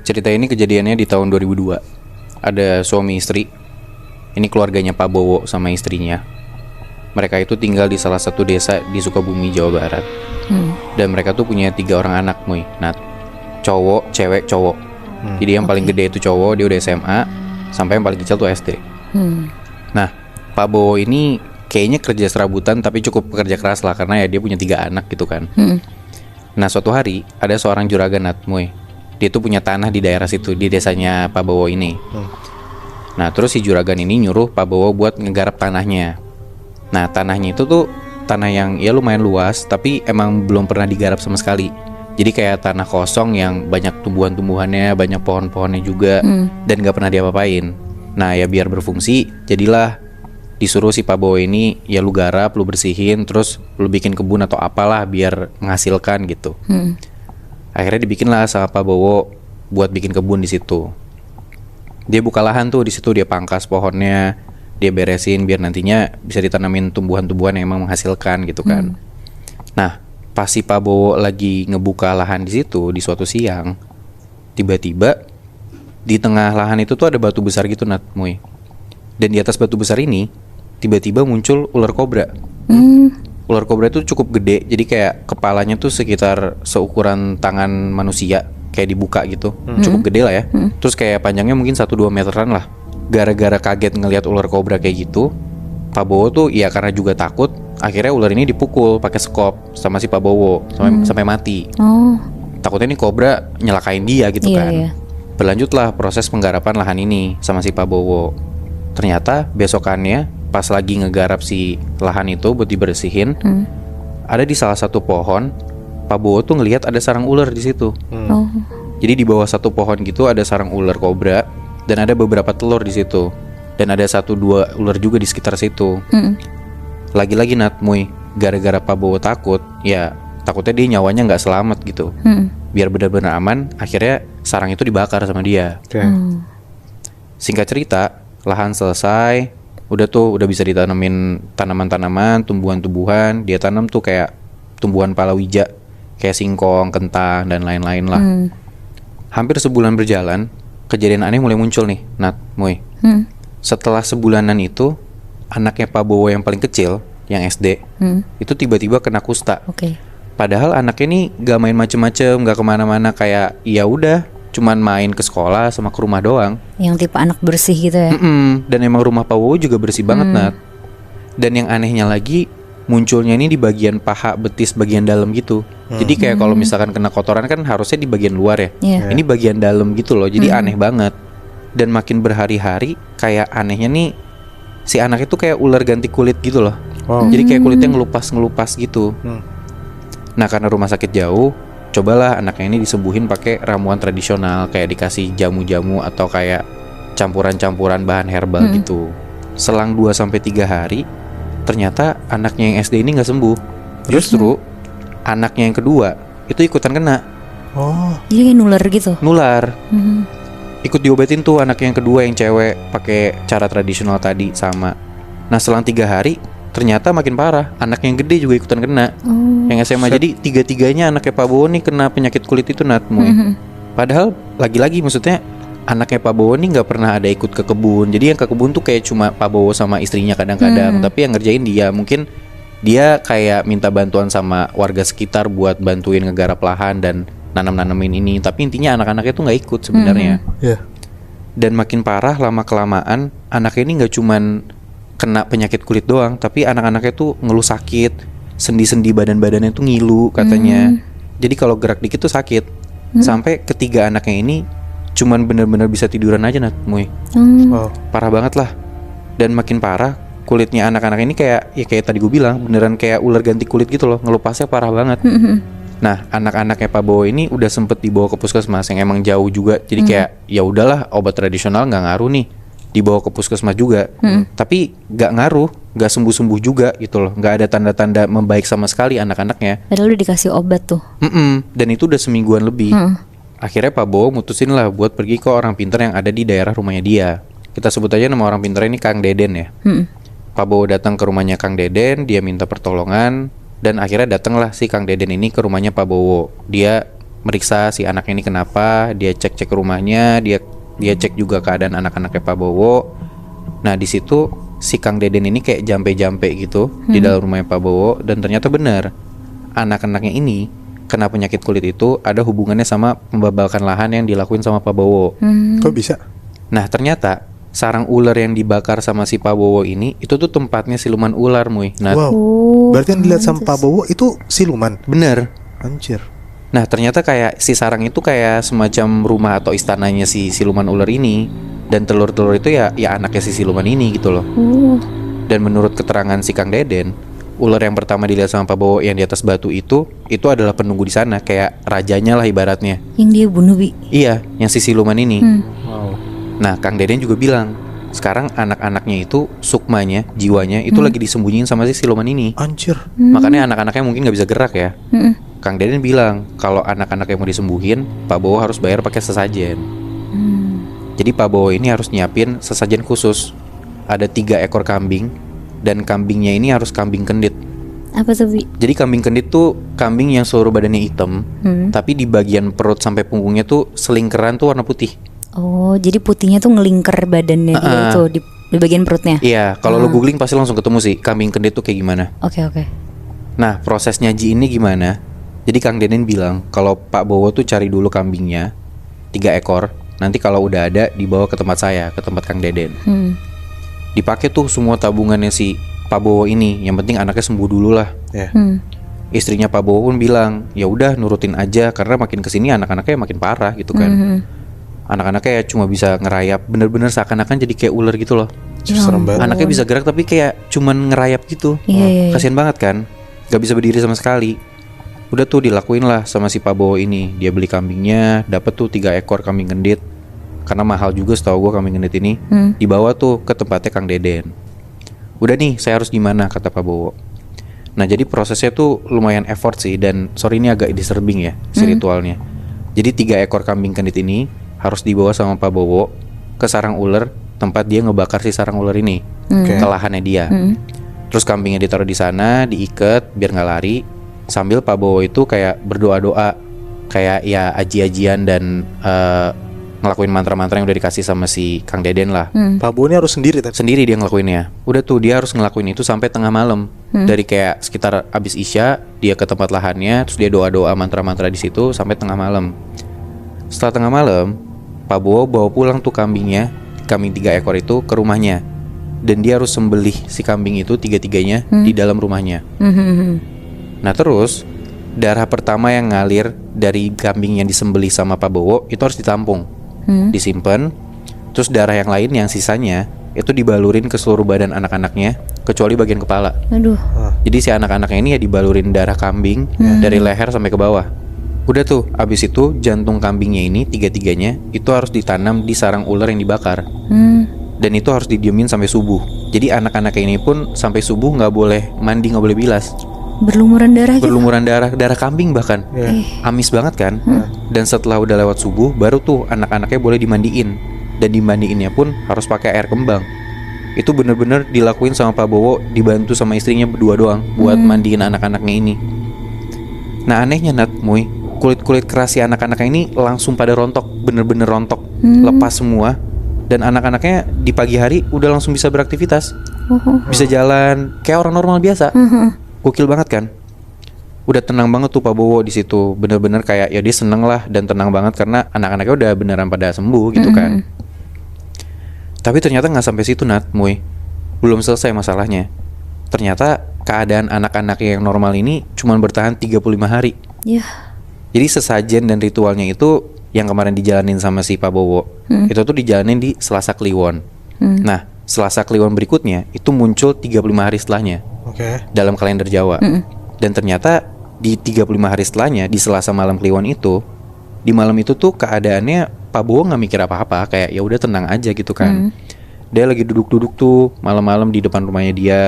Cerita ini kejadiannya di tahun 2002. Ada suami istri. Ini keluarganya Pak Bowo sama istrinya. Mereka itu tinggal di salah satu desa di Sukabumi, Jawa Barat. Dan mereka tuh punya 3 orang anak, Muy. Nah, cowok, cewek, cowok. Jadi yang paling gede itu cowok, dia udah SMA. Sampai yang paling kecil tuh SD. Nah, Pak Bowo ini kayaknya kerja serabutan tapi cukup pekerja keras lah. Karena ya dia punya 3 anak gitu kan. Nah, suatu hari ada seorang juragan, Muy. Dia tuh punya tanah di daerah situ, di desanya Pak Bowo ini. Nah, terus si juragan ini nyuruh Pak Bowo buat ngegarap tanahnya. Nah, tanahnya itu tuh tanah yang ya lumayan luas, tapi emang belum pernah digarap sama sekali. Jadi kayak tanah kosong yang banyak tumbuhan-tumbuhannya, banyak pohon-pohonnya juga, dan gak pernah diapa-apain. Nah, ya biar berfungsi, jadilah disuruh si Pak Bowo ini, ya lu garap, lu bersihin, terus lu bikin kebun atau apalah biar menghasilkan gitu. Akhirnya dibikinlah sama Pak Bowo buat bikin kebun di situ. Dia buka lahan tuh di situ, dia pangkas pohonnya, dia beresin biar nantinya bisa ditanamin tumbuhan-tumbuhan yang emang menghasilkan gitu kan. Nah, pas si Pak Bowo lagi ngebuka lahan di situ di suatu siang, tiba-tiba di tengah lahan itu tuh ada batu besar gitu, Muy. Dan di atas batu besar ini tiba-tiba muncul ular kobra. Ular kobra itu cukup gede, jadi kayak kepalanya tuh sekitar seukuran tangan manusia, kayak dibuka gitu, cukup gede lah ya. Terus kayak panjangnya mungkin 1-2 meteran lah. Gara-gara kaget ngelihat ular kobra kayak gitu, Pak Bowo tuh ya karena juga takut, akhirnya ular ini dipukul pakai sekop sama si Pak Bowo sampai mati. Takutnya nih kobra nyelakain dia gitu kan. Berlanjutlah proses penggarapan lahan ini sama si Pak Bowo. Ternyata besokannya pas lagi ngegarap si lahan itu buat dibersihin, ada di salah satu pohon, Pak Bowo tuh ngelihat ada sarang ular di situ. Jadi di bawah satu pohon gitu ada sarang ular kobra dan ada beberapa telur di situ. Dan ada 1-2 ular juga di sekitar situ. Lagi-lagi Muy, gara-gara Pak Bowo takut, ya takutnya dia nyawanya nggak selamat gitu. Biar benar-benar aman, akhirnya sarang itu dibakar sama dia. Singkat cerita, lahan selesai. Udah bisa ditanamin tanaman-tanaman, tumbuhan-tumbuhan. Dia tanam tuh kayak tumbuhan palawija, kayak singkong, kentang, dan lain-lain lah. Hampir sebulan berjalan, kejadian aneh mulai muncul nih, Muy. Setelah sebulanan itu, anaknya Pak Bowo yang paling kecil, yang SD, itu tiba-tiba kena kusta. Padahal anaknya nih gak main macem-macem, gak kemana-mana, kayak ya udah cuman main ke sekolah sama ke rumah doang. Yang tipe anak bersih gitu ya. Dan emang rumah Pak Bowo juga bersih banget, Dan yang anehnya lagi, munculnya ini di bagian paha betis bagian dalam gitu. Jadi kayak kalau misalkan kena kotoran kan harusnya di bagian luar ya. Ini bagian dalam gitu loh. Jadi aneh banget. Dan makin berhari-hari kayak anehnya nih, si anak itu kayak ular ganti kulit gitu loh. Jadi kayak kulitnya ngelupas gitu. Nah, karena rumah sakit jauh, cobalah anaknya ini disembuhin pakai ramuan tradisional, kayak dikasih jamu-jamu atau kayak campuran-campuran bahan herbal gitu. Selang 2-3 hari, ternyata anaknya yang SD ini gak sembuh. Justru anaknya yang kedua itu ikutan kena. Jadi kayak nular gitu. Nular. Ikut diobatin tuh anaknya yang kedua yang cewek pakai cara tradisional tadi sama. Nah, selang 3 hari ternyata makin parah, anaknya yang gede juga ikutan kena. Yang SMA. Jadi 3-tiganya anaknya Pak Bowo nih kena penyakit kulit itu, Muy. Padahal lagi-lagi maksudnya anaknya Pak Bowo nih gak pernah ada ikut ke kebun. Jadi yang ke kebun tuh kayak cuma Pak Bowo sama istrinya kadang-kadang. Tapi yang ngerjain dia. Mungkin dia kayak minta bantuan sama warga sekitar buat bantuin ngegarap lahan dan nanam-nanamin ini. Tapi intinya anak-anaknya tuh gak ikut sebenarnya. Dan makin parah lama-kelamaan, anaknya ini gak cuman kena penyakit kulit doang, tapi anak-anaknya tuh ngeluh sakit, sendi-sendi badan-badannya tuh ngilu katanya. Jadi kalau gerak dikit tuh sakit. Sampai ketiga anaknya ini cuman bener-bener bisa tiduran aja, Muy. Parah banget lah. Dan makin parah, kulitnya anak-anak ini kayak tadi gue bilang, beneran kayak ular ganti kulit gitu loh, ngelupasnya parah banget. Nah, anak-anaknya Pak Bowo ini udah sempet dibawa ke puskesmas yang emang jauh juga. Jadi kayak ya udahlah, obat tradisional nggak ngaruh nih, dibawa ke puskesmas juga. Tapi nggak ngaruh, nggak sembuh-sembuh juga gitu loh. Nggak ada tanda-tanda membaik sama sekali anak-anaknya. Padahal udah dikasih obat tuh. Dan itu udah semingguan lebih. Akhirnya Pak Bowo mutusin lah buat pergi ke orang pintar yang ada di daerah rumahnya dia. kita sebut aja nama orang pintar ini Kang Deden ya. Pak Bowo datang ke rumahnya Kang Deden, dia minta pertolongan, dan akhirnya datanglah si Kang Deden ini ke rumahnya Pak Bowo. Dia meriksa si anak ini kenapa, dia cek rumahnya, dia cek juga keadaan anak-anaknya Pak Bowo. Nah di situ si Kang Deden ini kayak jampe-jampe gitu di dalam rumahnya Pak Bowo, dan ternyata benar anak-anaknya ini kena penyakit kulit itu ada hubungannya sama pembabalkan lahan yang dilakuin sama Pak Bowo. Kok bisa? Nah ternyata sarang ular yang dibakar sama si Pak Bowo ini itu tuh tempatnya siluman ular, Muy. Nah, Wow. Berarti yang dilihat sama Pak Bowo itu siluman. bener. Anjir. Nah ternyata kayak si sarang itu kayak semacam rumah atau istananya si siluman ular ini, dan telur-telur itu ya anaknya si siluman ini gitu loh. Dan menurut keterangan si Kang Deden, ular yang pertama dilihat sama Pak Bowo yang di atas batu itu adalah penunggu di sana, kayak rajanya lah ibaratnya. Yang dia bunuh, Bi. Iya, yang si siluman ini. Wow. Nah Kang Deden juga bilang sekarang anak-anaknya itu sukmanya, jiwanya itu lagi disembunyiin sama si siluman ini. Anjir. Makanya anak-anaknya mungkin gak bisa gerak ya. Kang Deden bilang kalau anak-anaknya mau disembuhin, Pak Bowo harus bayar pakai sesajen. Jadi Pak Bowo ini harus nyiapin sesajen khusus. Ada 3 ekor kambing, dan kambingnya ini harus kambing kendit. Apa tuh, Bi? Jadi kambing kendit tuh kambing yang seluruh badannya hitam, tapi di bagian perut sampai punggungnya tuh selingkeran tuh warna putih. Oh, jadi putihnya tuh ngelingker badannya dia tuh di bagian perutnya. Iya, kalau lo googling pasti langsung ketemu sih kambing kendit tuh kayak gimana. Oke. Nah, proses nyaji ini gimana? Jadi Kang Deden bilang kalau Pak Bowo tuh cari dulu kambingnya 3 ekor. Nanti kalau udah ada dibawa ke tempat saya, ke tempat Kang Deden. Dipakai tuh semua tabungannya si Pak Bowo ini. Yang penting anaknya sembuh dulu lah. Ya. Istrinya Pak Bowo pun bilang, ya udah nurutin aja karena makin kesini anak-anaknya makin parah gitu kan. Anak-anaknya ya cuma bisa ngerayap, bener-bener seakan-akan jadi kayak ular gitu loh. Serem banget. Anaknya bisa gerak tapi kayak cuman ngerayap gitu. Iya. Kasian banget kan, gak bisa berdiri sama sekali. Udah tuh dilakuin lah sama si Pak Bowo ini. Dia beli kambingnya, dapet tuh 3 ekor kambing gendit. Karena mahal juga setahu gue kambing gendit ini. Dibawa tuh ke tempatnya Kang Deden. Udah nih, saya harus gimana, kata Pak Bowo. Nah jadi prosesnya tuh lumayan effort sih. Dan sorry ini agak disturbing ya si ritualnya. Jadi 3 ekor kambing gendit ini harus dibawa sama Pak Bowo ke sarang ular, tempat dia ngebakar si sarang ular ini, ke lahannya dia. Terus kambingnya ditaruh di sana, diikat biar nggak lari, sambil Pak Bowo itu kayak berdoa-doa, kayak ya aji-ajian dan ngelakuin mantra-mantra yang udah dikasih sama si Kang Deden lah. Pak Bowo ini harus sendiri tadi. Sendiri dia ngelakuinnya. Udah tuh dia harus ngelakuin itu sampai tengah malam. Dari kayak sekitar abis Isya dia ke tempat lahannya, terus dia doa-doa mantra-mantra di situ sampai tengah malam. Setelah tengah malam, Pak Bowo bawa pulang tuh kambingnya, kambing 3 ekor itu ke rumahnya. Dan dia harus sembelih si kambing itu 3-3-nya di dalam rumahnya. Nah terus darah pertama yang ngalir dari kambing yang disembelih sama Pak Bowo itu harus ditampung, disimpan. Terus darah yang lain yang sisanya itu dibalurin ke seluruh badan anak-anaknya kecuali bagian kepala. Aduh. Jadi si anak-anaknya ini ya dibalurin darah kambing dari leher sampai ke bawah. Udah tuh, abis itu jantung kambingnya ini 3-3-nya itu harus ditanam di sarang ular yang dibakar. Dan itu harus didiemin sampai subuh. Jadi anak-anak ini pun sampai subuh nggak boleh mandi, nggak boleh bilas. Berlumuran darah gitu. Berlumuran darah kambing bahkan. Amis banget kan. Dan setelah udah lewat subuh, baru tuh anak-anaknya boleh dimandiin. Dan dimandiinnya pun harus pakai air kembang. Itu bener-bener dilakuin sama Pak Bowo, dibantu sama istrinya berdua doang buat mandiin anak-anaknya ini. Nah anehnya Nat, Muy, kulit-kulit keras si anak-anaknya ini langsung pada rontok, bener-bener rontok, lepas semua. Dan anak-anaknya di pagi hari udah langsung bisa beraktivitas, bisa jalan kayak orang normal biasa. Gokil banget kan? Udah tenang banget tuh Pak Bowo di situ, bener-bener kayak ya dia seneng lah dan tenang banget karena anak-anaknya udah beneran pada sembuh gitu kan. Tapi ternyata nggak sampai situ Nat, Muy, belum selesai masalahnya. Ternyata keadaan anak-anak yang normal ini cuma bertahan 35 hari. Ya. Jadi sesajen dan ritualnya itu yang kemarin dijalanin sama si Pak Bowo, itu tuh dijalanin di Selasa Kliwon. Nah, Selasa Kliwon berikutnya itu muncul 35 hari setelahnya. Dalam kalender Jawa. Dan ternyata di 35 hari setelahnya, di Selasa malam Kliwon itu, di malam itu tuh keadaannya Pak Bowo nggak mikir apa-apa, kayak ya udah tenang aja gitu kan. Dia lagi duduk-duduk tuh malam-malam di depan rumahnya dia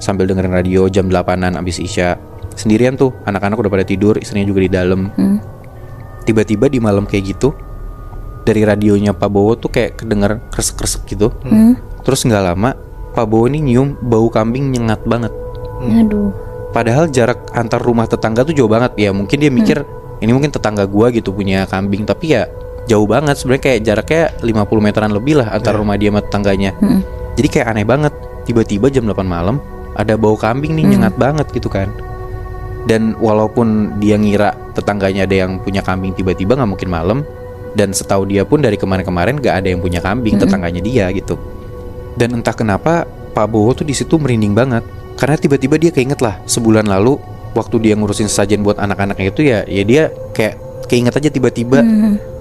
sambil dengerin radio jam 8-an abis Isya. Sendirian tuh, anak-anak udah pada tidur, istrinya juga di dalam. Tiba-tiba di malam kayak gitu, dari radionya Pak Bowo tuh kayak kedenger kresek-kresek gitu. Terus nggak lama Pak Bowo ini nyium bau kambing nyengat banget. Aduh. Padahal jarak antar rumah tetangga tuh jauh banget. Ya mungkin dia mikir ini mungkin tetangga gua gitu punya kambing, tapi ya jauh banget. Sebenarnya kayak jaraknya 50 meteran lebih lah antara rumah dia sama tetangganya. Jadi kayak aneh banget. Tiba-tiba jam 8 malam ada bau kambing nih nyengat banget gitu kan. Dan walaupun dia ngira tetangganya ada yang punya kambing, tiba-tiba nggak mungkin malam. Dan setahu dia pun dari kemarin-kemarin nggak ada yang punya kambing, tetangganya dia gitu. Dan entah kenapa Pak Bowo tuh di situ merinding banget. Karena tiba-tiba dia keinget lah sebulan lalu waktu dia ngurusin sesajen buat anak-anaknya itu ya dia kayak keinget aja tiba-tiba.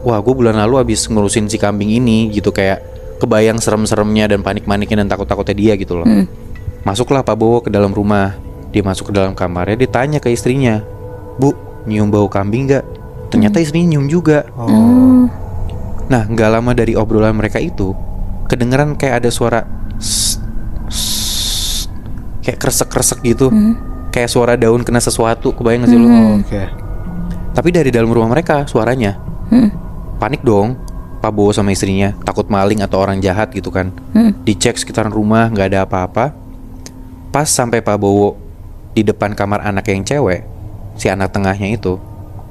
Wah, gue bulan lalu abis ngurusin si kambing ini gitu, kayak kebayang serem-seremnya dan panik-paniknya dan takut-takutnya dia gitu loh. Masuklah Pak Bowo ke dalam rumah. Dia masuk ke dalam kamarnya, dia tanya ke istrinya, "Bu, nyium bau kambing gak?" Ternyata istrinya nyium juga. Nah, gak lama dari obrolan mereka itu kedengeran kayak ada suara kayak kresek-kresek gitu. Kayak suara daun kena sesuatu. Kebayang gak sih lu? Oke. Tapi dari dalam rumah mereka suaranya. Panik dong Pak Bowo sama istrinya, takut maling atau orang jahat gitu kan. Dicek sekitaran rumah, gak ada apa-apa. Pas sampai Pak Bowo di depan kamar anak yang cewek, si anak tengahnya itu,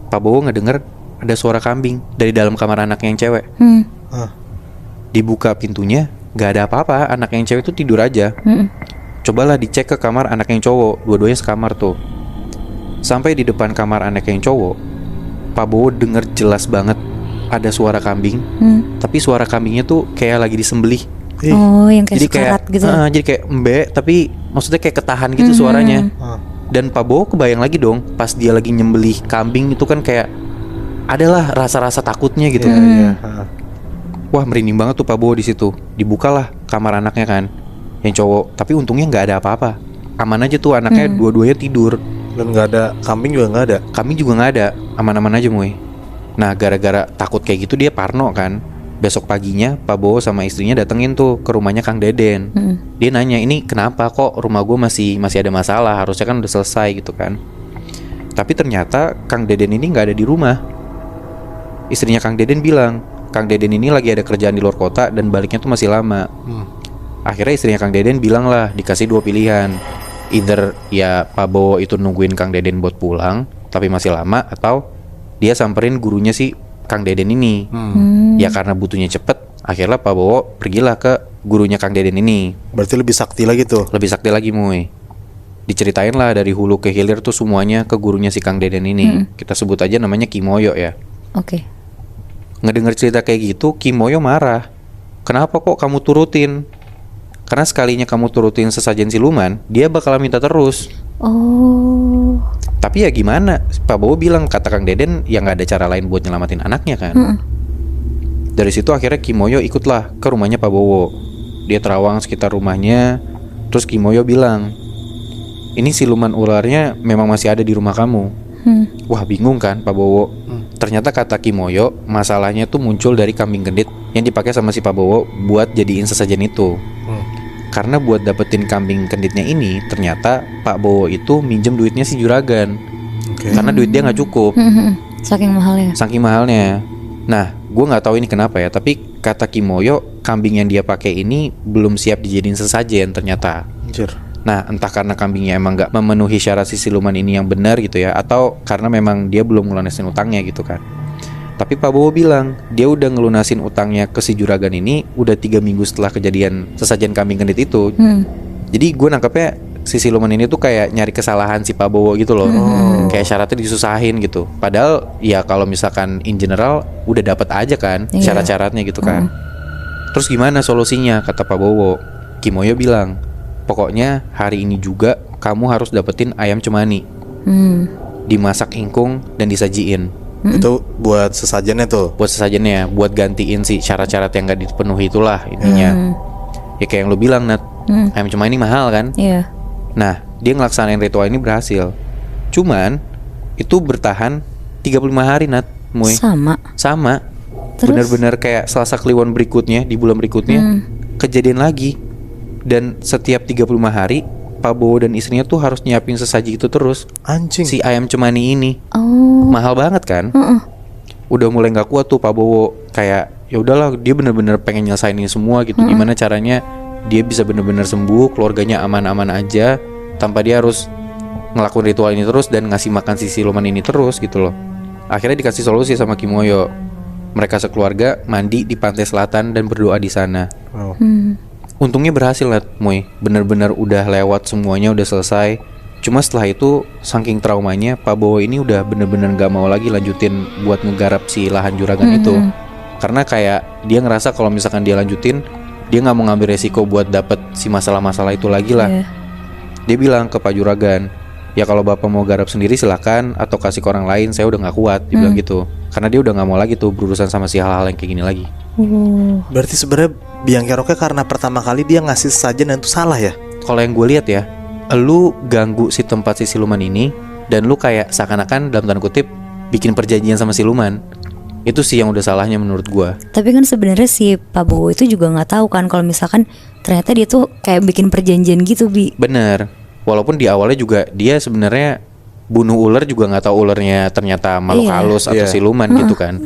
Pak Bowo ngedenger ada suara kambing dari dalam kamar anak yang cewek. Dibuka pintunya, gak ada apa-apa. Anak yang cewek itu tidur aja. Cobalah dicek ke kamar anak yang cowok. Dua-duanya sekamar tuh. Sampai di depan kamar anak yang cowok, Pak Bowo denger jelas banget ada suara kambing. Tapi suara kambingnya tuh kayak lagi disembelih. Oh, yang kayak Jadi sekarat kayak gitu. jadi kayak embe, tapi maksudnya kayak ketahan gitu suaranya. Dan Pak Bowo kebayang lagi dong, pas dia lagi nyembelih kambing itu kan kayak adalah rasa-rasa takutnya gitu. Wah, merinding banget tuh Pak Bowo di situ. Dibukalah kamar anaknya kan, yang cowok. Tapi untungnya nggak ada apa-apa. Aman aja tuh anaknya, dua-duanya tidur. Dan nggak ada kambing juga nggak ada. Kambing juga nggak ada, aman-aman aja Muy. Nah, gara-gara takut kayak gitu dia parno kan. Besok paginya Pak Bowo sama istrinya datengin tuh ke rumahnya Kang Deden. Dia nanya, ini kenapa kok rumah gue masih ada masalah, harusnya kan udah selesai gitu kan. Tapi ternyata Kang Deden ini gak ada di rumah. Istrinya Kang Deden bilang, Kang Deden ini lagi ada kerjaan di luar kota dan baliknya tuh masih lama. Akhirnya istrinya Kang Deden bilang lah, dikasih dua pilihan. Either ya Pak Bowo itu nungguin Kang Deden buat pulang tapi masih lama, atau dia samperin gurunya si Kang Deden ini. Ya karena butuhnya cepet, akhirnya Pak Bowo pergilah ke gurunya Kang Deden ini. Berarti lebih sakti lagi tuh. Lebih sakti lagi Muy. Diceritain lah dari hulu ke hilir tuh semuanya ke gurunya si Kang Deden ini. Kita sebut aja namanya Kimoyo ya. Oke. Ngedenger cerita kayak gitu, Kimoyo marah. Kenapa kok kamu turutin? Karena sekalinya kamu turutin sesajen siluman, dia bakalan minta terus. Oh. Tapi ya gimana? Pak Bowo bilang, kata Kang Deden, ya gak ada cara lain buat nyelamatin anaknya kan. Dari situ akhirnya Kimoyo ikutlah ke rumahnya Pak Bowo. Dia terawang sekitar rumahnya. Terus Kimoyo bilang, ini siluman ularnya memang masih ada di rumah kamu. Wah, bingung kan Pak Bowo. Ternyata kata Kimoyo, masalahnya tuh muncul dari kambing gendit yang dipakai sama si Pak Bowo buat jadiin sesajen itu. Karena buat dapetin kambing genditnya ini, ternyata Pak Bowo itu minjem duitnya si juragan. Karena duit dia gak cukup. Saking mahalnya. Saking mahalnya. Nah, gue nggak tahu ini kenapa ya, tapi kata Kimoyo, kambing yang dia pakai ini belum siap dijadiin sesajen ternyata. Anjir. Nah, entah karena kambingnya emang nggak memenuhi syarat si siluman ini yang benar gitu ya, atau karena memang dia belum ngelunasin utangnya gitu kan. Tapi Pak Bowo bilang dia udah ngelunasin utangnya ke si juragan ini udah 3 minggu setelah kejadian sesajen kambing gendit itu. Jadi gue nangkepnya si siluman ini tuh kayak nyari kesalahan si Pak Bowo gitu loh. Kayak syaratnya disusahin gitu. Padahal ya kalau misalkan in general udah dapat aja kan syarat-syaratnya gitu kan. Terus gimana solusinya, kata Pak Bowo? Kimoyo bilang, pokoknya hari ini juga kamu harus dapetin ayam cemani. Dimasak ingkung dan disajiin. Itu buat sesajennya tuh. Buat sesajennya, buat gantiin si syarat-syarat yang gak dipenuhi itulah intinya. Ya kayak yang lu bilang, Nat, ayam cemani mahal kan. Nah, dia ngelaksanain ritual ini berhasil. Cuman itu bertahan 35 hari, Nat. Muy. Sama. Benar-benar kayak Selasa Kliwon berikutnya, di bulan berikutnya kejadian lagi. Dan setiap 35 hari Pak Bowo dan istrinya tuh harus nyiapin sesaji itu terus. Anjing. Si ayam cemani ini. Oh. Mahal banget kan. Udah mulai gak kuat tuh Pak Bowo. Kayak ya udahlah, dia bener-bener pengen nyelesain ini semua gitu. Gimana caranya dia bisa bener-bener sembuh, keluarganya aman-aman aja, tanpa dia harus ngelakuin ritual ini terus dan ngasih makan si siluman ini terus gitu loh. Akhirnya dikasih solusi sama Kimoyo. Mereka sekeluarga mandi di pantai selatan dan berdoa di sana. Oh. Untungnya berhasil lah, Moy. Bener-bener udah lewat semuanya, udah selesai. Cuma setelah itu saking traumanya, Pak Bowo ini udah bener-bener gak mau lagi lanjutin buat ngegarap si lahan juragan itu. Karena kayak dia ngerasa kalau misalkan dia lanjutin, dia gak mau ngambil resiko buat dapet si masalah-masalah itu lagi lah. Dia bilang ke Pak Juragan, ya kalau bapak mau garap sendiri silakan, atau kasih ke orang lain, saya udah gak kuat. Dia bilang gitu. Karena dia udah gak mau lagi tuh berurusan sama si hal-hal yang kayak gini lagi. Berarti sebenarnya Biang Keroknya karena pertama kali dia ngasih sesajen dan itu salah ya? Kalau yang gue lihat ya, lu ganggu si tempat si siluman ini, dan lu kayak seakan-akan dalam tanda kutip bikin perjanjian sama siluman. Itu sih yang udah salahnya menurut gue. Tapi kan sebenarnya si Pak Bowo itu juga nggak tahu kan kalau misalkan ternyata dia tuh kayak bikin perjanjian gitu, Bi. Bener. Walaupun di awalnya juga dia sebenarnya bunuh ular juga nggak tahu ularnya ternyata makhluk Iya. halus atau Iya. siluman gitu kan.